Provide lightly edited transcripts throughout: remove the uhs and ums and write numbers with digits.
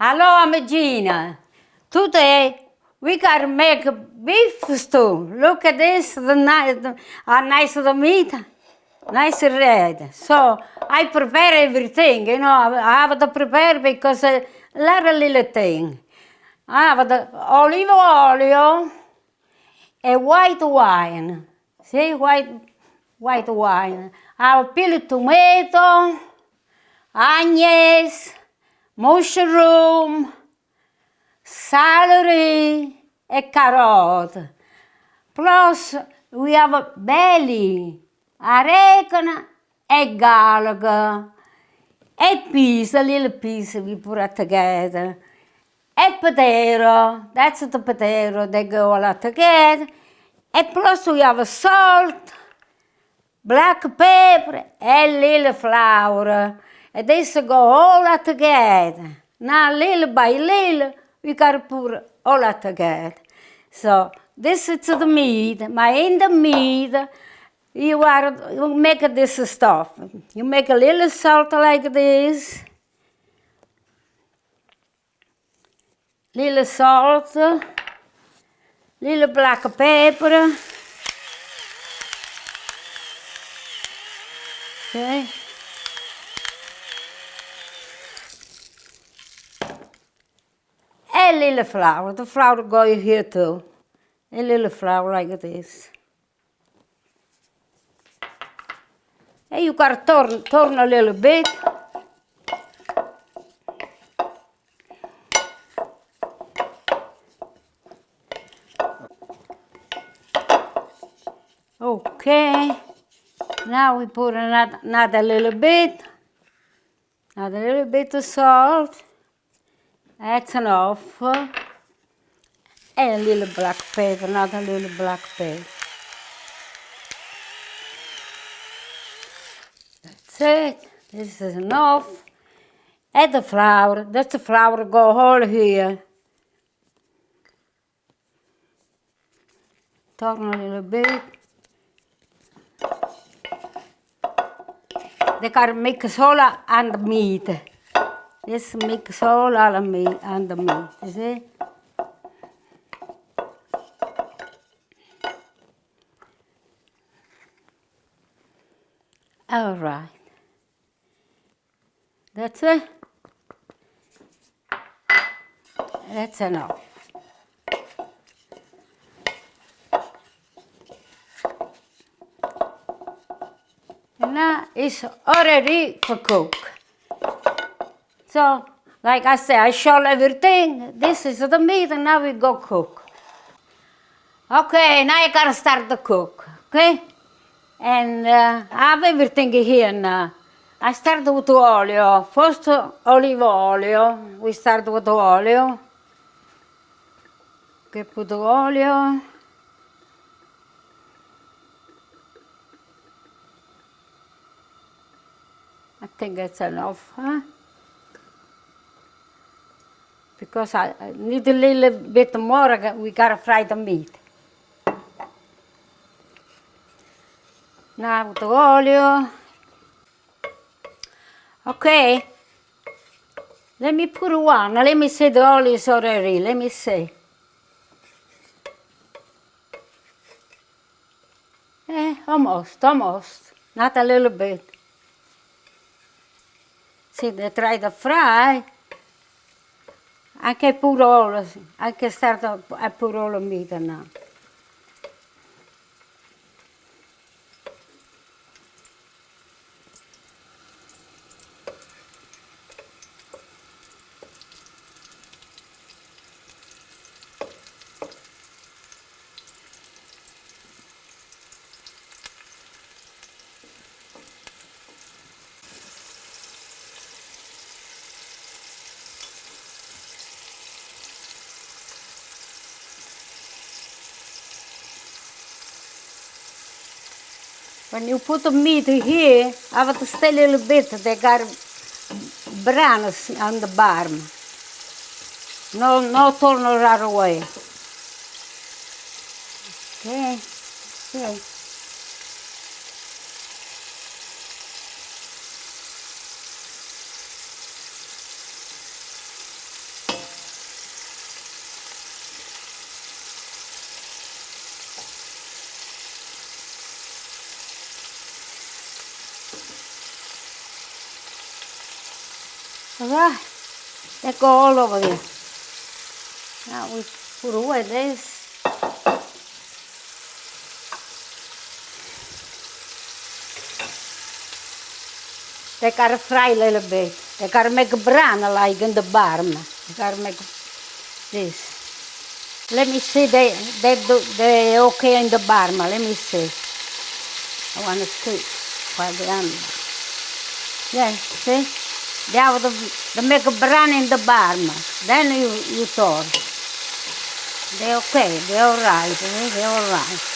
Hello, I'm Gina. Today we gotta make a beef stew. Look at this, nice the meat, nice red. So I prepare everything, I have to prepare because a lot of little thing. I have the olive oil and white wine. See, white wine. I have peeled tomato, onions, mushroom, celery e carrot. Plus we have belly, oregano e garlic. E peas, a little piece we put together. E potato, that's the potato, they go all together. And plus we have salt, black pepper, and little flour. And this go all together. Now little by little, we gotta put all together. So this is the meat. In the meat, you make this stuff. You make a little salt like this. Little salt. Little black pepper. Okay. A little flour. The flour goes here too. A little flour like this. And you gotta turn a little bit. Okay. Now we put another little bit. Another little bit of salt. That's enough. And a little black pepper, another little black pepper. That's it. This is enough. Add the flour. That's the flour go all here. Turn a little bit. They gotta mix all on the meat. This mix all on the meat, you see? All right. That's it. That's enough. And now it's already for cook. So, like I said, I show everything. This is the meat, and now we go cook. Okay, now I gotta start the cook, okay? And I have everything here now. I start with the oil. First, olive oil. We start with the oil. Okay, put the oil. I think that's enough, huh? Because I need a little bit more, we gotta fry the meat. Now with the oil. Okay. Let me put one. Let me see the oil is already. Let me see. Almost. Not a little bit. See, they try to fry. I can put all. I can start. I put all the meat now. When you put the meat here, I have to stay a little bit. They got brown on the bottom. No turn right away. Okay. Okay. All right, they go all over there. Now we put away this. They gotta fry a little bit. They gotta make a brown like in the bottom. They gotta make this. Let me see, they okay in the bottom. Let me see. I want to see by the end. Yeah, see? They have they make a brown in the bottom. Then you thaw. They're okay. They're all right. They're all right.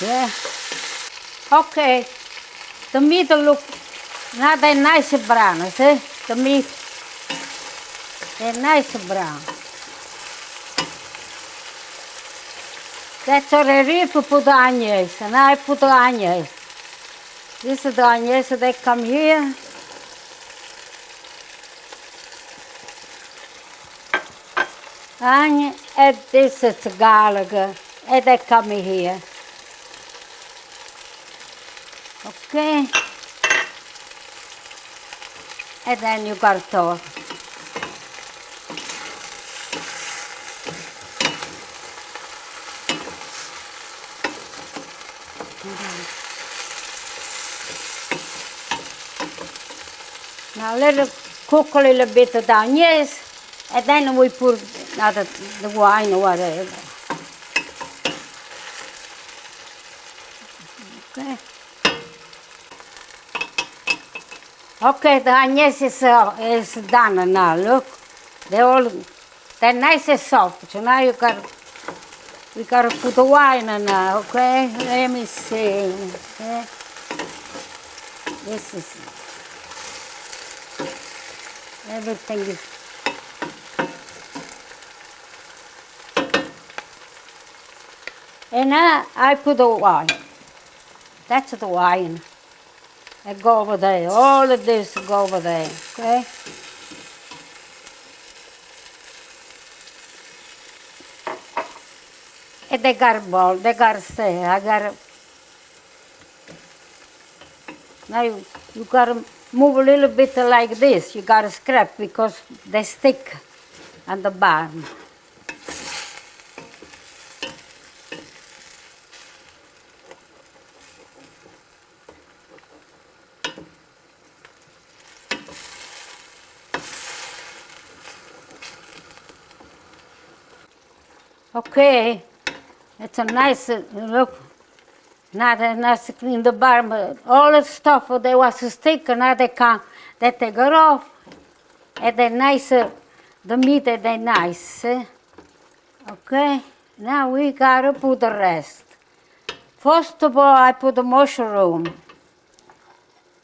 Yeah. Okay. The meat look not that nice brown, see? The meat, they're nice brown. That's already if you put the onions, and I put the onions. This is the onions, they come here. Onion, and this is garlic, and they come here. Okay. And then you got to now let it cook a little bit down, yes, and then we put the wine or whatever. Okay. Okay, the onions is done now, look. They're nice and soft. So now we gotta put the wine in now, okay? Let me see. Okay. This is, everything is, and now I put the wine. That's the wine. I go over there. All of this go over there, okay? And they got a ball. They got to stay. I got to. Now you got to move a little bit like this. You got to scrape because they stick on the bottom. Okay, it's a nice look. Now they're nice in the bottom. All the stuff they was stick, now they take it off. And they're nice, the meat they're nice. Okay, now we gotta put the rest. First of all, I put the mushroom.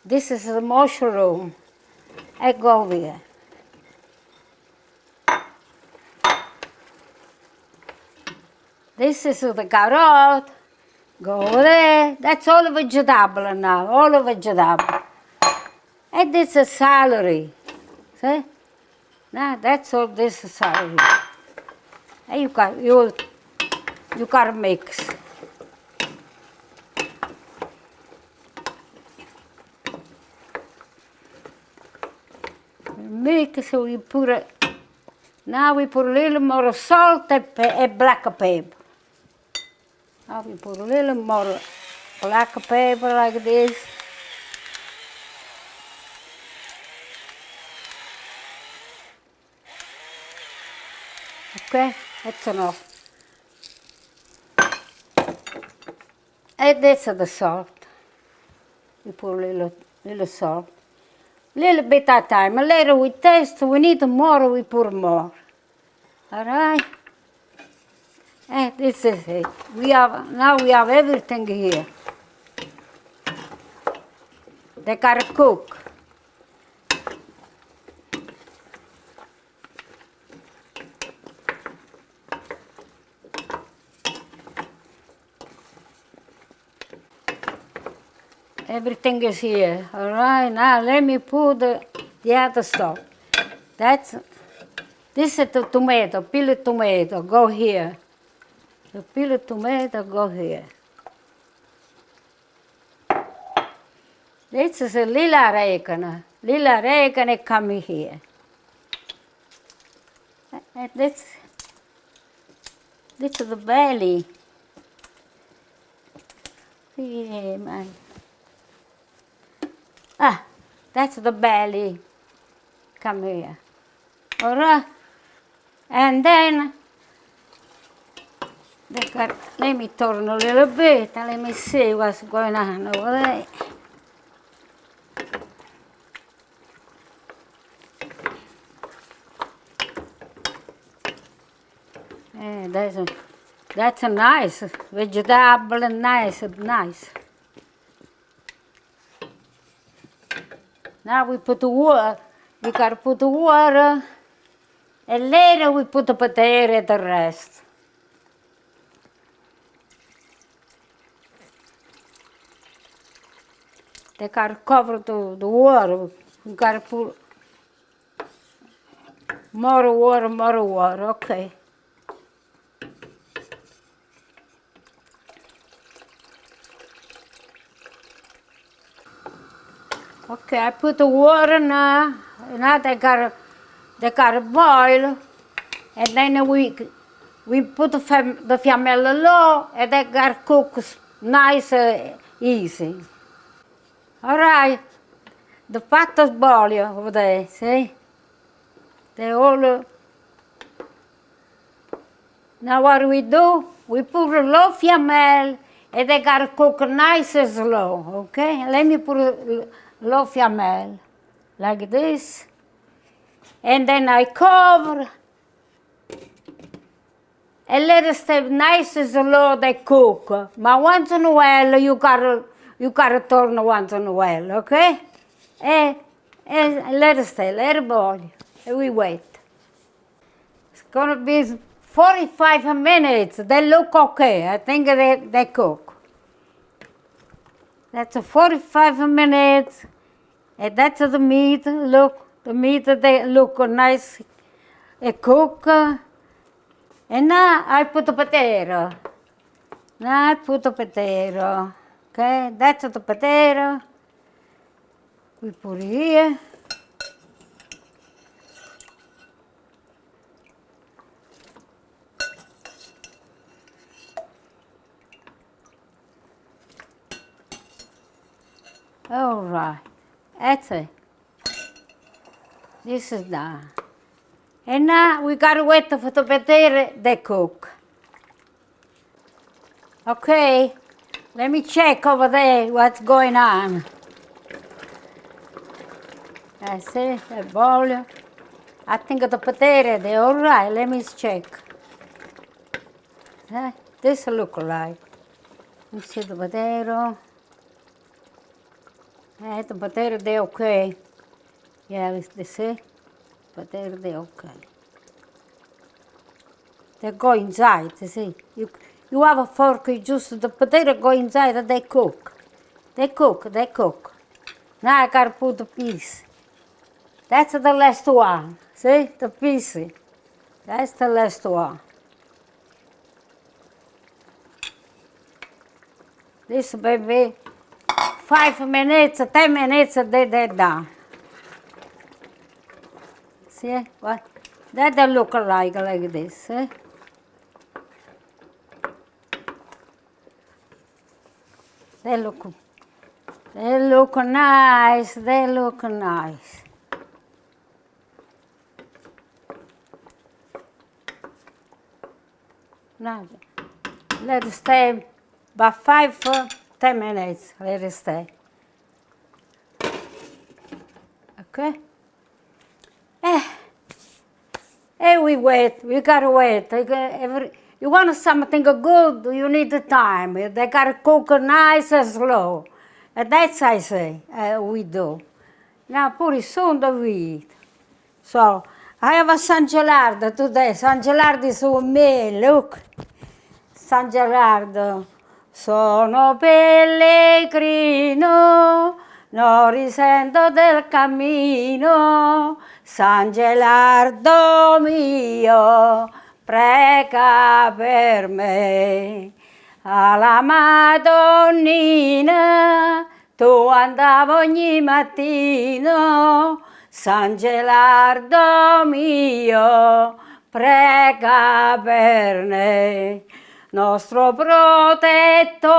This is the mushroom. I go over here. This is the carrot. Go over there. That's all vegetable now, all vegetable. And this is celery. See? Now that's all this is celery. And you gotta mix. Mix, so we put it. Now we put a little more salt and black pepper. Now we put a little more black pepper like this. Okay, that's enough. And this is the salt. We put a little salt. Little bit at a time. Later we taste. We need more, we put more. All right. And this is it. Now we have everything here. They gotta cook. Everything is here. All right. Now let me put the other stuff. This is the tomato, peeled tomato, go here. The peeled tomato, go here. This is a little oregano. Little oregano come here. And this is the belly. Yeah, man. Ah, that's the belly. Come here. All right. And then, let me turn a little bit and let me see what's going on over there. That's a nice vegetable and nice. Now we put the water. We gotta put the water, and later we put the potato and the rest. They gotta cover the water. We gotta put more water, okay. Okay, I put the water now. Now they gotta boil, and then we put the fiammella low, and they gotta cook nice, easy. All right, the pot is boiling over there. See, they all. Now what do? We put a low fiammella, and they gotta cook nice and slow. Okay, let me put a low fiammella. Like this, and then I cover, and let it stay nice and slow. They cook, but once in a while you gotta turn once in a while, okay? And let it stay, let it boil, and we wait. It's gonna be 45 minutes. They look okay. I think they cook. That's 45 minutes. And that's the meat, look, the meat they look nice, cook. And now I put the potato. Okay, that's the potato. We put it here. All right. That's it. This is done. And now we gotta wait for the potato to cook. Okay, let me check over there what's going on. I see the bowl. I think the potato, they're all right. Let me check. This look like. Let me see the potato. The potato, they're okay. Yeah, they see? Potato, they're okay. They go inside, you see? You have a fork, you just, the potato go inside and they cook. They cook. Now I gotta put the piece. That's the last one. See? The piece. That's the last one. This baby, 5 minutes, 10 minutes, they're done. See what? That they look like this. See? They look nice. They look nice. Now, let it stay about 5 or 10 minutes. Let it stay. Okay. We wait. We gotta wait. You want something good, you need the time. They gotta cook nice and slow. And that's I say we do. Now pretty soon we eat. So I have a San Gelardo today. San Gelardo is with me. Look. San Gelardo. Sono pellegrino non risento del cammino, San Gelardo mio, prega per me. Alla Madonnina, tu andavo ogni mattino, San Gelardo mio, prega per me. Nostro protettore,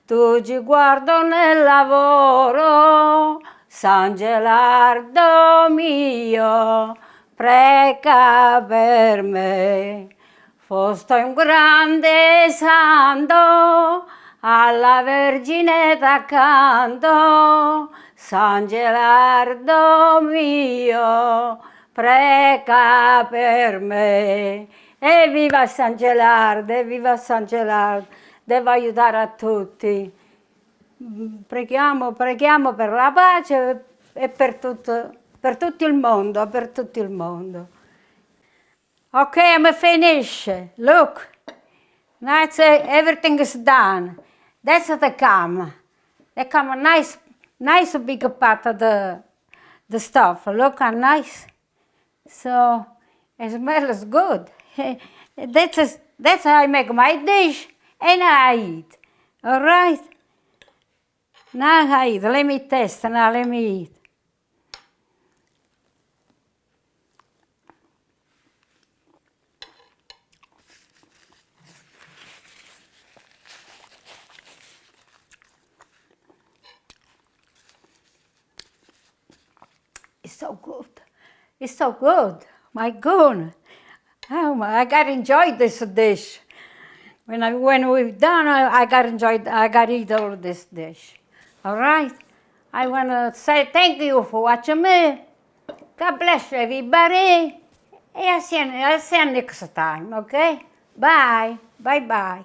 tu ci guardo nel lavoro, San Gelardo mio, prega per me. Foste un grande santo, alla Vergine d'accanto, San Gelardo mio, prega per me. Evviva San Gelardo, evviva San Gelardo, devo aiutare a tutti. Preghiamo per la pace e per tutto il mondo, per tutto il mondo. Okay, I'm finished. Look, that's it. Everything is done. That's the come. They come a nice big part of the stuff. Look how nice. So it smells good. That's how I make my dish and I eat. All right. Now I eat. Let me taste. Now let me eat. It's so good. It's so good. My goodness. Oh, I got enjoyed this dish. When we're done, I got eat all this dish. All right. I want to say thank you for watching me. God bless everybody. And I'll see you next time. Okay. Bye. Bye.